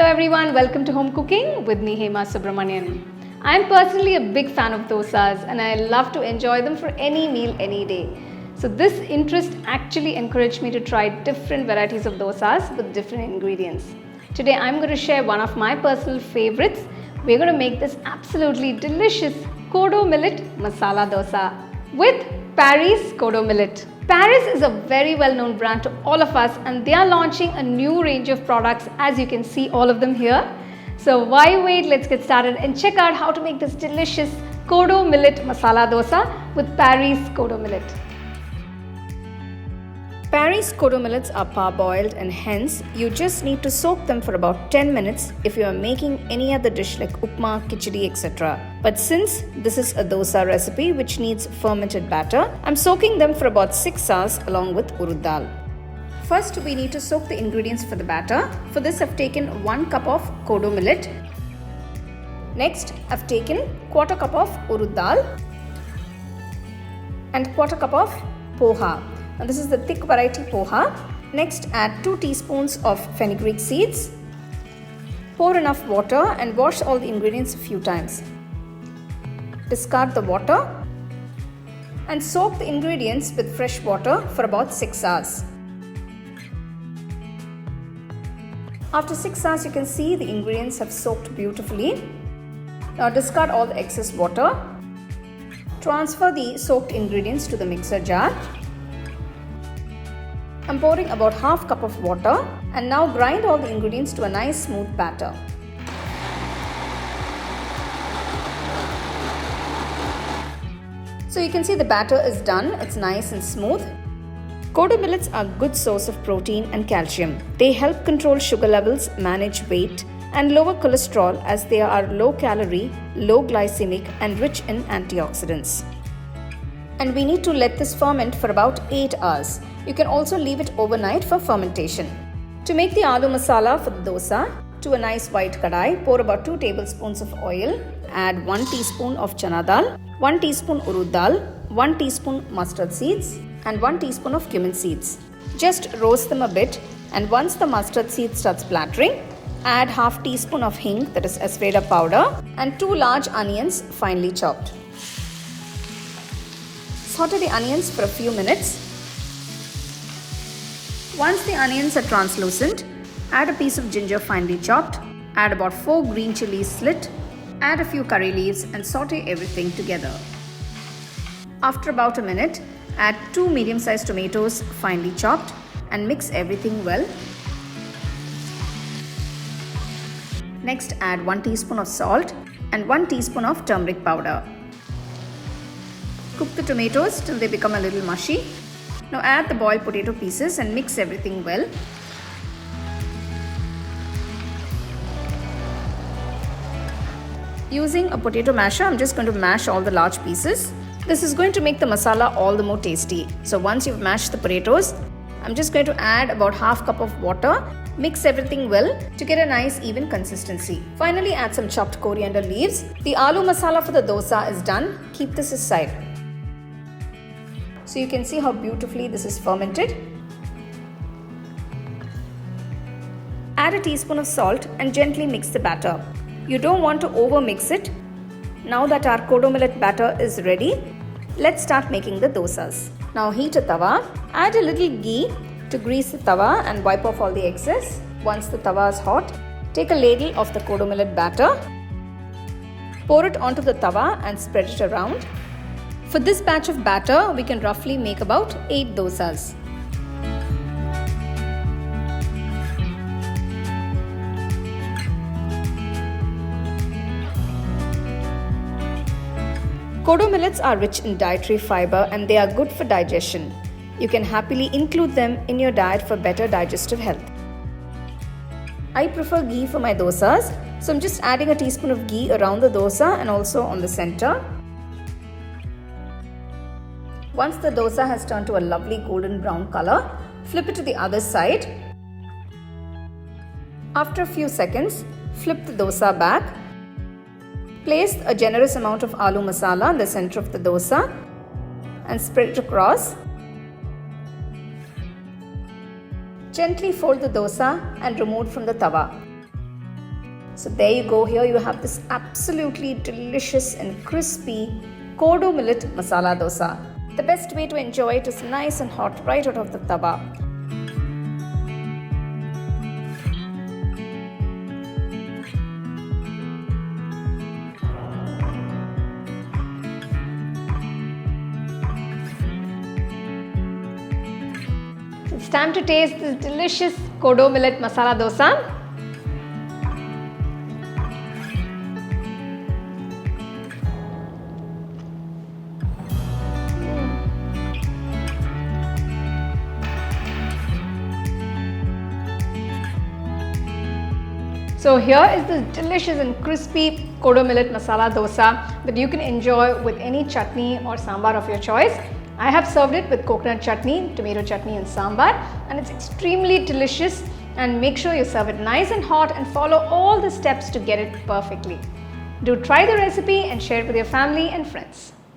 Hello everyone, welcome to Home Cooking with me Hema Subramanian. I am personally a big fan of dosas and I love to enjoy them for any meal any day. So this interest actually encouraged me to try different varieties of dosas with different ingredients. Today I'm going to share one of my personal favorites. We're going to make this absolutely delicious Kodo Millet Masala Dosa with Parrys Kodo Millet. Parrys is a very well-known brand to all of us and they are launching a new range of products, as you can see all of them here. So why wait, let's get started and check out how to make this delicious Kodo Millet Masala Dosa with Parrys Kodo Millet. Parrys Kodo millets are parboiled and hence you just need to soak them for about 10 minutes if you are making any other dish like upma, khichdi, etc. But since this is a dosa recipe which needs fermented batter, I'm soaking them for about 6 hours along with Urad Dal. First, we need to soak the ingredients for the batter. For this, I've taken 1 cup of Kodo millet. Next, I've taken quarter cup of Urad Dal and quarter cup of Poha. Now this is the thick variety Poha. Next, add 2 teaspoons of Fenugreek Seeds. Pour enough water and wash all the ingredients a few times. Discard the water and soak the ingredients with fresh water for about 6 hours. After 6 hours, you can see the ingredients have soaked beautifully. Now discard all the excess water. Transfer the soaked ingredients to the mixer jar. I'm pouring about half cup of water and now grind all the ingredients to a nice smooth batter. So you can see the batter is done, it's nice and smooth. Kodo millets are a good source of protein and calcium. They help control sugar levels, manage weight and lower cholesterol as they are low calorie, low glycemic and rich in antioxidants. And we need to let this ferment for about 8 hours. You can also leave it overnight for fermentation. To make the aloo masala for the dosa, to a nice white kadai, pour about 2 tablespoons of oil, add 1 teaspoon of Chana Dal, 1 teaspoon Urad Dal, 1 teaspoon mustard seeds and 1 teaspoon of Cumin Seeds. Just roast them a bit and once the mustard seed starts splattering, add half teaspoon of Hing, that is Asafetida powder, and 2 large onions finely chopped. Saute the onions for a few minutes. Once the onions are translucent, add a piece of ginger finely chopped, add about 4 green chillies slit, add a few curry leaves and saute everything together. After about a minute, add 2 medium-sized tomatoes finely chopped and mix everything well. Next, add 1 teaspoon of salt and 1 teaspoon of turmeric powder. Cook the tomatoes till they become a little mushy. Now add the boiled potato pieces and mix everything well. Using a potato masher, I'm just going to mash all the large pieces. This is going to make the masala all the more tasty. So once you've mashed the potatoes, I'm just going to add about half cup of water. Mix everything well to get a nice even consistency. Finally, add some chopped coriander leaves. The aloo masala for the dosa is done. Keep this aside. So you can see how beautifully this is fermented. Add a teaspoon of salt and gently mix the batter. You don't want to over mix it. Now that our Kodo millet batter is ready, let's start making the dosas. Now heat a tawa. Add a little ghee to grease the tawa and wipe off all the excess. Once the tawa is hot, take a ladle of the Kodo millet batter. Pour it onto the tawa and spread it around. For this batch of batter, we can roughly make about 8 dosas. Kodo millets are rich in dietary fiber and they are good for digestion. You can happily include them in your diet for better digestive health. I prefer ghee for my dosas, so I'm just adding a teaspoon of ghee around the dosa and also on the center. Once the dosa has turned to a lovely golden brown color, flip it to the other side. After a few seconds, flip the dosa back. Place a generous amount of aloo masala in the center of the dosa and spread it across. Gently fold the dosa and remove from the tawa. So there you go. Here you have this absolutely delicious and crispy Kodo Millet Masala Dosa. The best way to enjoy it is nice and hot right out of the tawa. It's time to taste this delicious Kodo Millet Masala Dosa. So here is this delicious and crispy Kodo Millet Masala Dosa that you can enjoy with any chutney or sambar of your choice. I have served it with coconut chutney, tomato chutney and sambar, and it's extremely delicious. And make sure you serve it nice and hot and follow all the steps to get it perfectly. Do try the recipe and share it with your family and friends.